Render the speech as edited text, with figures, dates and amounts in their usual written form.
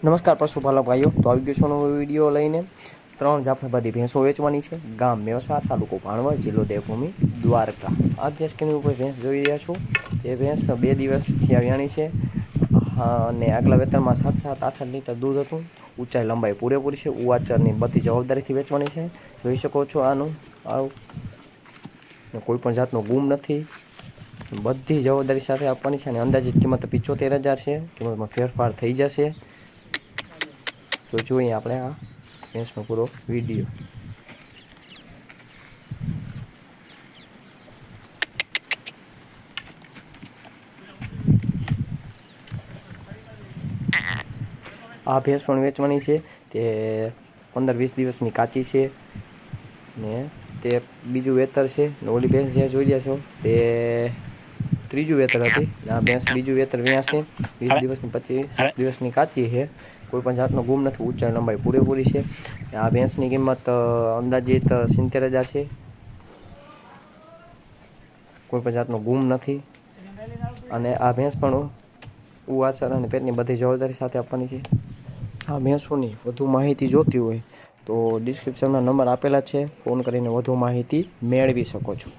નમસ્કાર પશુપાલક ભાઈઓ, તો આવી ગયો છો વિડીયો લઈને 3 જાફરાબાદી ભેંસો વેચવાની છે. ગામ મેવસા, તાલુકો ભાણવડ, જિલ્લો દેવભૂમિ, દ્વારકા. આ જે સ્ક્રીન ઉપર ભેંસ જોઈ રહ્યા છો એ ભેંસ 2 દિવસથી વ્યાણી છે. અને આગલા વેતરમાં 7-8 લીટર દૂધ હતું. ઊંચાઈ લંબાઈ પૂરેપૂરી છે. ઉવાચરની બધી જવાબદારીથી વેચવાની છે. જોઈ શકો છો કોઈ પણ જાતનો ગુમ નથી. બધી જવાબદારી સાથે આપવાની છે અને અંદાજિત કિંમત 75,000 છે. કિંમતમાં ફેરફાર થઈ જશે. તો જોઈએ આપણે આ ભેંસનો પૂરો વિડીયો. આ ભેંસ પણ વેચવાની છે. તે 15-20 દિવસની કાચી છે ને તે બીજું વેતર છે. ઓલી ભેંસ જે જોઈ રહ્યા છો તે ત્રીજું વેતર હતી. આ ભેંસ બીજું વેતર વ્યાસે 20 દિવસની 25 દિવસની કાચી છે. કોઈ પણ જાતનો ગુમ નથી. ઊંચાઈ લંબાઈ પૂરેપૂરી છે. આ ભેંસની કિંમત અંદાજિત 70,000 છે. કોઈ પણ જાતનો ગુમ નથી અને આ ભેંસ પણ ઉવાસર અને પેટની બધી જવાબદારી સાથે આપવાની છે. આ ભેંસોની વધુ માહિતી જોતી હોય તો ડિસ્ક્રિપ્શનમાં નંબર આપેલા છે. ફોન કરીને વધુ માહિતી મેળવી શકો છો.